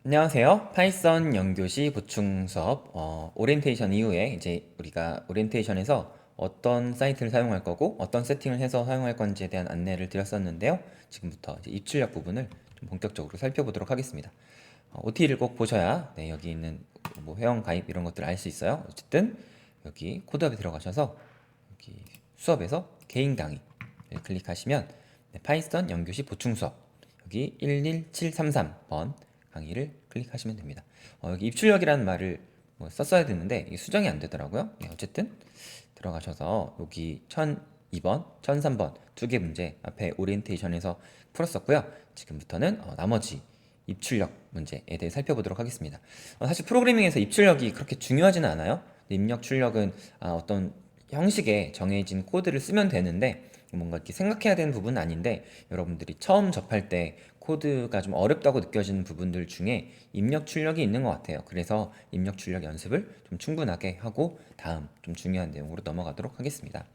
안녕하세요. 파이썬 연교시 보충 수업 오리엔테이션 이후에 이제 우리가 오리엔테이션에서 어떤 사이트를 사용할 거고 어떤 세팅을 해서 사용할 건지에 대한 안내를 드렸었는데요. 지금부터 이제 입출력 부분을 좀 본격적으로 살펴보도록 하겠습니다. OT를 꼭 보셔야 여기 있는 뭐 회원 가입 이런 것들을 알 수 있어요. 어쨌든 여기 코드업에 들어가셔서 여기 수업에서 개인 강의를 클릭하시면 파이썬 연교시 보충 수업 여기 11733번 강의를 클릭하시면 됩니다. 여기 입출력이라는 말을 뭐 썼어야 됐는데 이게 수정이 안 되더라고요. 어쨌든 들어가셔서 여기 1002번, 1003번 두 개 문제 앞에 오리엔테이션에서 풀었었고요. 지금부터는 나머지 입출력 문제에 대해 살펴보도록 하겠습니다. 사실 프로그래밍에서 입출력이 그렇게 중요하지는 않아요. 입력 출력은 어떤 형식에 정해진 코드를 쓰면 되는데 뭔가 이렇게 생각해야 되는 부분은 아닌데 여러분들이 처음 접할 때 코드가 좀 어렵다고 느껴지는 부분들 중에 입력 출력이 있는 것 같아요. 그래서 입력 출력 연습을 좀 충분하게 하고 다음 좀 중요한 내용으로 넘어가도록 하겠습니다.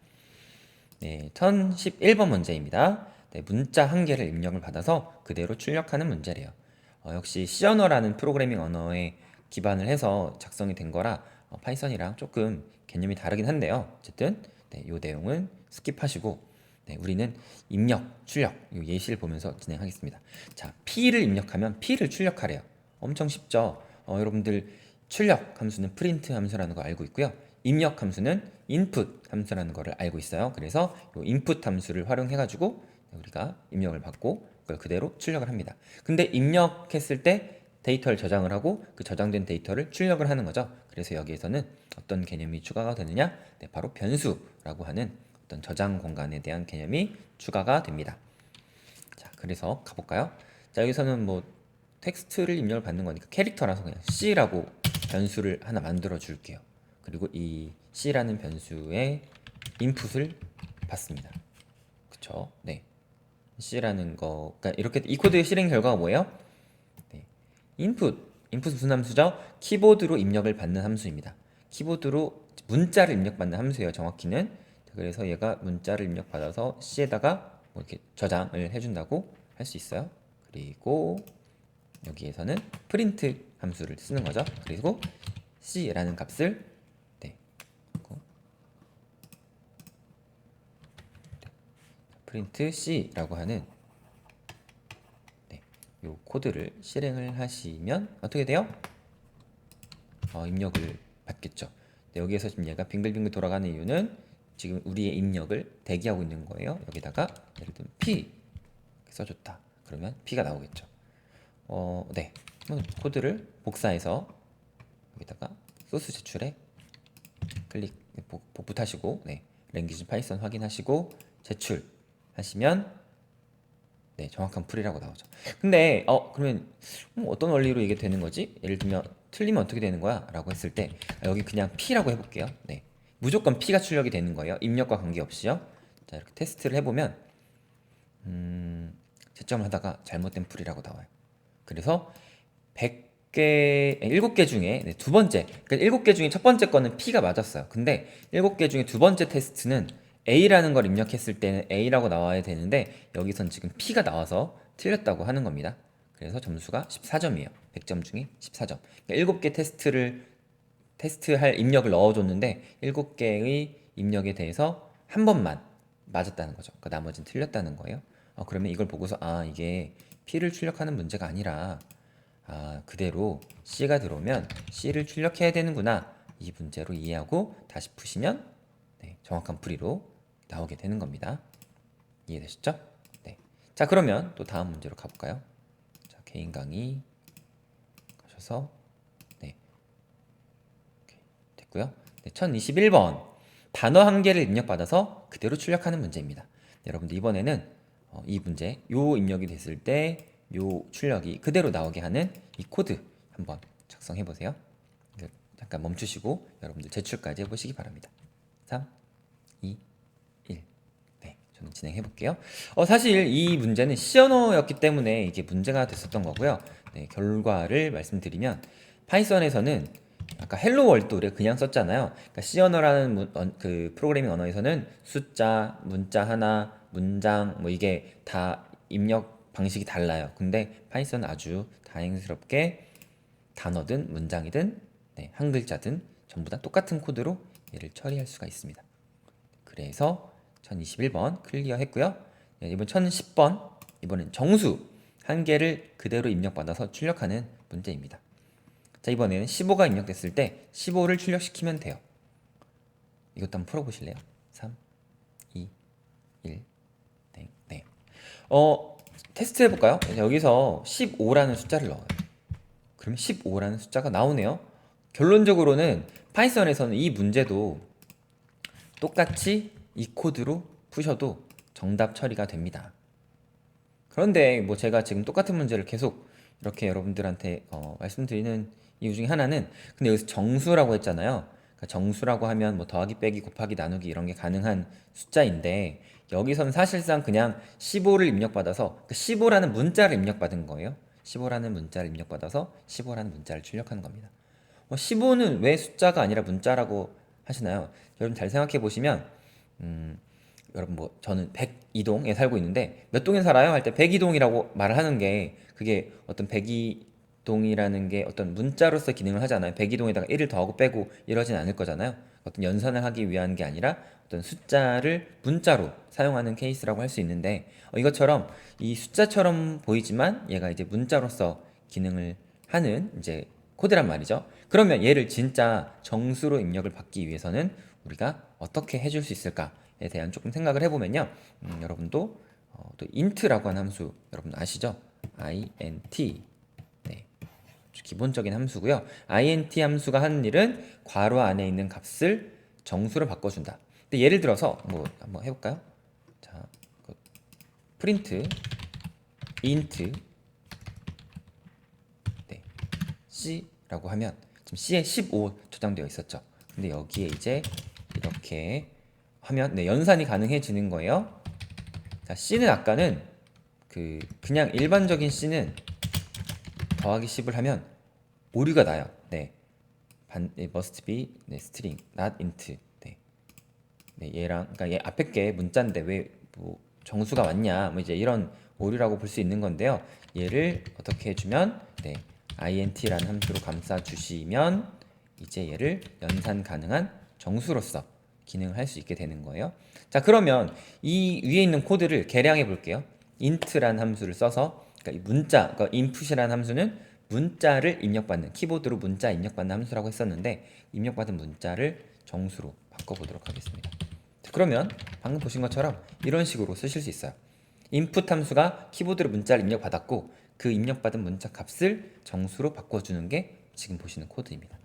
네, 1011번 문제입니다. 네, 문자 한 개를 입력을 받아서 그대로 출력하는 문제래요. 역시 C 언어라는 프로그래밍 언어에 기반을 해서 작성이 된 거라 파이썬이랑 조금 개념이 다르긴 한데요. 어쨌든 이 내용은 스킵하시고 우리는 입력, 출력 이 예시를 보면서 진행하겠습니다. 자, P를 입력하면 P를 출력하래요. 엄청 쉽죠? 여러분들 출력 함수는 프린트 함수라는 거 알고 있고요. 입력 함수는 input 함수라는 거를 알고 있어요. 그래서 이 input 함수를 활용해 가지고 우리가 입력을 받고 그걸 그대로 출력을 합니다. 근데 입력했을 때 데이터를 저장을 하고 그 저장된 데이터를 출력을 하는 거죠. 그래서 여기에서는 어떤 개념이 추가가 되느냐? 바로 변수라고 하는 어떤 저장 공간에 대한 개념이 추가가 됩니다. 자, 그래서 가볼까요? 자, 여기서는 뭐 텍스트를 입력을 받는 거니까 캐릭터라서 그냥 C라고 변수를 하나 만들어 줄게요. 그리고 이 C라는 변수의 인풋을 받습니다. 그쵸? 네. C라는 거, 그러니까 이렇게 이 코드의 실행 결과가 뭐예요? 네. 인풋 무슨 함수죠? 키보드로 입력을 받는 함수입니다. 키보드로 문자를 입력받는 함수예요. 정확히는. 그래서 얘가 문자를 입력받아서 C에다가 뭐 이렇게 저장을 해준다고 할 수 있어요. 그리고 여기에서는 프린트 함수를 쓰는 거죠. 그리고 C라는 값을 네, 프린트 C라고 하는 요 코드를 실행을 하시면 어떻게 돼요? 입력을 받겠죠. 여기에서 지금 얘가 빙글빙글 돌아가는 이유는 지금 우리의 입력을 대기하고 있는 거예요. 여기다가 예를 들면 P 써줬다. 그러면 P가 나오겠죠. 네. 코드를 복사해서 여기다가 소스 제출에 클릭 복붙하시고 랭귀지 파이썬 확인하시고 제출하시면 정확한 풀이라고 나오죠. 근데 그러면 어떤 원리로 이게 되는 거지? 예를 들면 틀리면 어떻게 되는 거야? 라고 했을 때 여기 그냥 P라고 해볼게요. 무조건 P가 출력이 되는 거예요. 입력과 관계없이요. 자, 이렇게 테스트를 해보면 채점을 하다가 잘못된 풀이라고 나와요. 그래서 100개, 7개 중에 두 번째, 그러니까 7개 중에 첫 번째 거는 P가 맞았어요. 근데 7개 중에 두 번째 테스트는 A라는 걸 입력했을 때는 A라고 나와야 되는데 여기선 지금 P가 나와서 틀렸다고 하는 겁니다. 그래서 점수가 14점이에요. 100점 중에 14점. 그러니까 7개 테스트할 입력을 넣어줬는데 7개의 입력에 대해서 한 번만 맞았다는 거죠. 그러니까 나머지는 틀렸다는 거예요. 그러면 이걸 보고서 이게 P를 출력하는 문제가 아니라 그대로 C가 들어오면 C를 출력해야 되는구나 이 문제로 이해하고 다시 푸시면 정확한 풀이로 나오게 되는 겁니다. 이해되셨죠? 네. 자, 그러면 또 다음 문제로 가볼까요? 자, 개인 강의 가셔서 됐고요. 1021번 단어 한 개를 입력받아서 그대로 출력하는 문제입니다. 여러분들 이번에는 이 문제 요 입력이 됐을 때 요 출력이 그대로 나오게 하는 이 코드 한번 작성해 보세요. 잠깐 멈추시고 여러분들 제출까지 해보시기 바랍니다. 3, 2, 1. 네, 저는 진행해 볼게요. 사실 이 문제는 C 언어였기 때문에 이게 문제가 됐었던 거고요. 결과를 말씀드리면 파이썬에서는 아까 헬로 월드를 그냥 썼잖아요. 그러니까 C 언어라는 그 프로그래밍 언어에서는 숫자, 문자 하나, 문장 뭐 이게 다 입력 방식이 달라요. 근데 파이썬은 아주 다행스럽게 단어든 문장이든 한 글자든 전부 다 똑같은 코드로 얘를 처리할 수가 있습니다. 그래서 1021번 클리어 했고요. 이번 1010번, 이번엔 정수 한 개를 그대로 입력받아서 출력하는 문제입니다. 자, 이번에는 15가 입력됐을 때 15를 출력시키면 돼요. 이것도 한번 풀어보실래요? 3, 2, 1, 네. 테스트 해볼까요? 여기서 15라는 숫자를 넣어요. 그럼 15라는 숫자가 나오네요. 결론적으로는 파이썬에서는 이 문제도 똑같이 이 코드로 푸셔도 정답 처리가 됩니다. 그런데 뭐 제가 지금 똑같은 문제를 계속 이렇게 여러분들한테 말씀드리는 이유 중에 하나는, 근데 여기서 정수라고 했잖아요. 그러니까 정수라고 하면 뭐 더하기 빼기 곱하기 나누기 이런 게 가능한 숫자인데, 여기서는 사실상 그냥 15를 입력받아서, 그러니까 15라는 문자를 입력받은 거예요. 15라는 문자를 입력받아서 15라는 문자를 출력하는 겁니다. 15는 왜 숫자가 아니라 문자라고 하시나요? 여러분 잘 생각해 보시면, 여러분 뭐 저는 102동에 살고 있는데 몇 동에 살아요? 할 때 102동이라고 말을 하는 게, 그게 어떤 102동이라는 게 어떤 문자로서 기능을 하잖아요. 102동에다가 1을 더하고 빼고 이러진 않을 거잖아요. 어떤 연산을 하기 위한 게 아니라 어떤 숫자를 문자로 사용하는 케이스라고 할 수 있는데, 이것처럼 이 숫자처럼 보이지만 얘가 이제 문자로서 기능을 하는 이제 코드란 말이죠. 그러면 얘를 진짜 정수로 입력을 받기 위해서는 우리가 어떻게 해줄 수 있을까에 대한 조금 생각을 해보면요. 여러분도 또 int라고 하는 함수 여러분 아시죠? int. 네, 기본적인 함수고요. int 함수가 하는 일은 괄호 안에 있는 값을 정수로 바꿔준다. 근데 예를 들어서 뭐 한번 해볼까요? 자, print int C라고 하면 지금 C에 15 저장되어 있었죠. 근데 여기에 이제 이렇게 하면 연산이 가능해지는 거예요. 자, C는 아까는 그냥 일반적인 C는 더하기 10을 하면 오류가 나요. must be string, not int. 얘랑 그러니까 얘 앞에 게 문자인데 왜 뭐 정수가 왔냐, 뭐 이제 이런 오류라고 볼 수 있는 건데요. 얘를 어떻게 해주면 int라는 함수로 감싸 주시면 이제 얘를 연산 가능한 정수로서 기능을 할 수 있게 되는 거예요. 자, 그러면 이 위에 있는 코드를 개량해 볼게요. int라는 함수를 써서, 그러니까 이 문자, 그러니까 input이라는 함수는 문자를 입력받는, 키보드로 문자 입력받는 함수라고 했었는데, 입력받은 문자를 정수로 바꿔보도록 하겠습니다. 자, 그러면 방금 보신 것처럼 이런 식으로 쓰실 수 있어요. input 함수가 키보드로 문자를 입력받았고, 그 입력받은 문자 값을 정수로 바꿔주는 게 지금 보시는 코드입니다.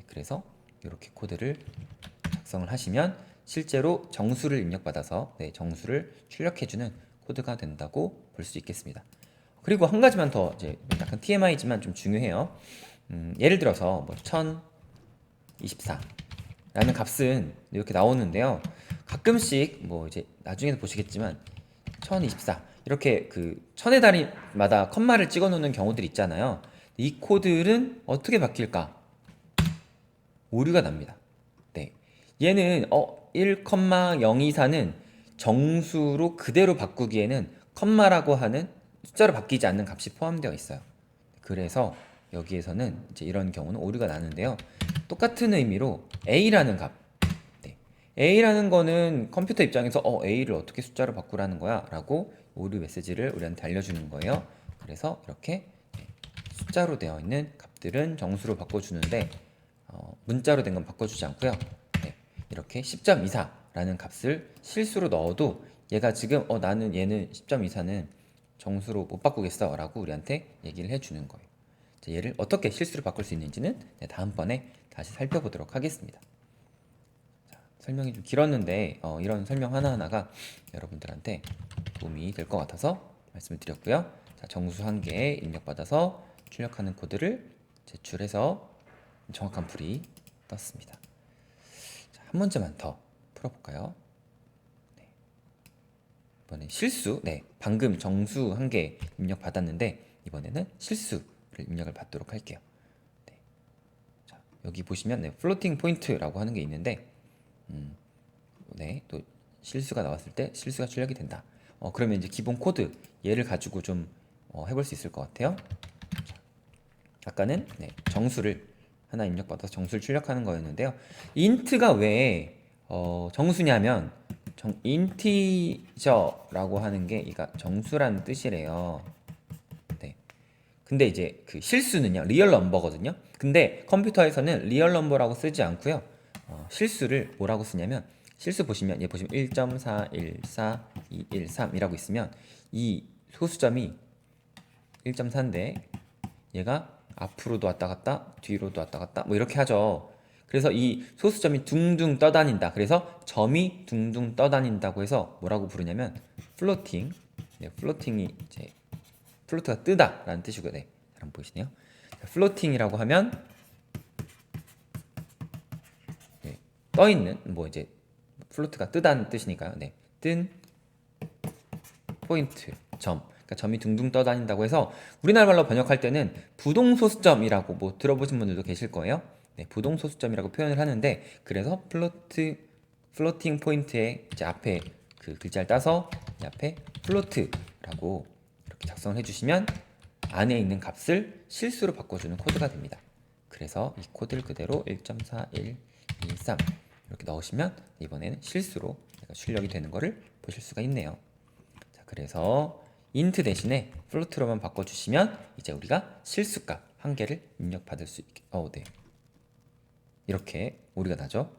그래서 이렇게 코드를 작성을 하시면 실제로 정수를 입력받아서 정수를 출력해주는 코드가 된다고 볼 수 있겠습니다. 그리고 한 가지만 더, 이제 약간 TMI지만 좀 중요해요. 예를 들어서 뭐 1024라는 값은 이렇게 나오는데요. 가끔씩 뭐 이제 나중에도 보시겠지만 1024 이렇게 그 천의 다리마다 컴마를 찍어 놓는 경우들 있잖아요. 이 코드는 어떻게 바뀔까? 오류가 납니다. 얘는 1,024는 정수로 그대로 바꾸기에는 컴마라고 하는 숫자로 바뀌지 않는 값이 포함되어 있어요. 그래서 여기에서는 이제 이런 경우는 오류가 나는데요. 똑같은 의미로 a라는 값, a라는 거는 컴퓨터 입장에서 a를 어떻게 숫자로 바꾸라는 거야 라고 오류 메시지를 우리한테 알려주는 거예요. 그래서 이렇게 숫자로 되어 있는 값들은 정수로 바꿔주는데 문자로 된 건 바꿔주지 않고요. 이렇게 10.24라는 값을 실수로 넣어도 얘가 지금 나는 얘는 10.24는 정수로 못 바꾸겠어 라고 우리한테 얘기를 해주는 거예요. 얘를 어떻게 실수로 바꿀 수 있는지는 다음번에 다시 살펴보도록 하겠습니다. 자, 설명이 좀 길었는데 이런 설명 하나하나가 여러분들한테 도움이 될 것 같아서 말씀을 드렸고요. 자, 정수 한 개에 입력받아서 출력하는 코드를 제출해서 정확한 풀이 떴습니다. 자, 한 문제만 더 풀어볼까요? 이번에 실수, 방금 정수 한 개 입력 받았는데 이번에는 실수를 입력을 받도록 할게요. 자, 여기 보시면 플로팅 포인트라고 하는 게 있는데, 또 실수가 나왔을 때 실수가 출력이 된다. 그러면 이제 기본 코드 얘를 가지고 좀 해볼 수 있을 것 같아요. 자, 아까는 정수를 하나 입력받아서 정수를 출력하는 거였는데요. int가 왜 정수냐면 인티저라고 하는 게 이가 정수라는 뜻이래요. 네. 근데 이제 그 실수는요 리얼 넘버거든요. 근데 컴퓨터에서는 리얼 넘버라고 쓰지 않고요. 실수를 뭐라고 쓰냐면 실수 보시면 얘 보시면 1.414213이라고 있으면 이 소수점이 1.4인데 얘가 앞으로도 왔다 갔다 뒤로도 왔다 갔다 뭐 이렇게 하죠. 그래서 이 소수점이 둥둥 떠다닌다. 그래서 점이 둥둥 떠다닌다고 해서 뭐라고 부르냐면 플로팅. 플로팅이 이제 플로트가 뜨다라는 뜻이고요. 네, 잘 안 보이시네요. 플로팅이라고 하면 떠 있는 뭐 이제 플로트가 뜨다는 뜻이니까요. 네, 뜬 포인트 점. 그러니까 점이 둥둥 떠다닌다고 해서 우리나라 말로 번역할 때는 부동소수점이라고 뭐 들어보신 분들도 계실 거예요. 네, 부동소수점이라고 표현을 하는데 그래서 플로팅 포인트의 이제 앞에 그 글자를 따서 이 앞에 플로트라고 이렇게 작성을 해주시면 안에 있는 값을 실수로 바꿔주는 코드가 됩니다. 그래서 이 코드를 그대로 1.4123 이렇게 넣으시면 이번에는 실수로 출력이 되는 것을 보실 수가 있네요. 자, 그래서 int 대신에 float로만 바꿔주시면 이제 우리가 실수값 한 개를 입력받을 수 있게 네. 이렇게 오류가 나죠.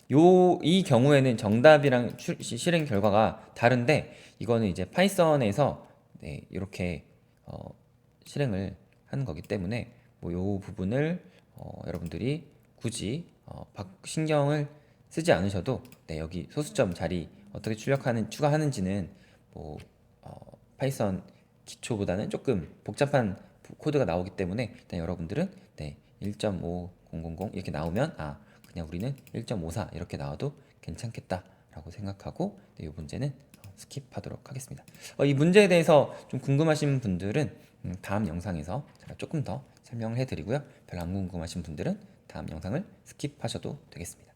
이 경우에는 정답이랑 실행 결과가 다른데 이거는 이제 파이썬에서 이렇게 실행을 하는 거기 때문에 뭐 요 부분을 여러분들이 굳이 신경을 쓰지 않으셔도 여기 소수점 자리 어떻게 추가하는지는 뭐 파이썬 기초보다는 조금 복잡한 코드가 나오기 때문에 일단 여러분들은 1.5000 이렇게 나오면 그냥 우리는 1.54 이렇게 나와도 괜찮겠다라고 생각하고 이 문제는 스킵하도록 하겠습니다. 이 문제에 대해서 좀 궁금하신 분들은 다음 영상에서 제가 조금 더 설명을 해드리고요. 별로 안 궁금하신 분들은 다음 영상을 스킵하셔도 되겠습니다.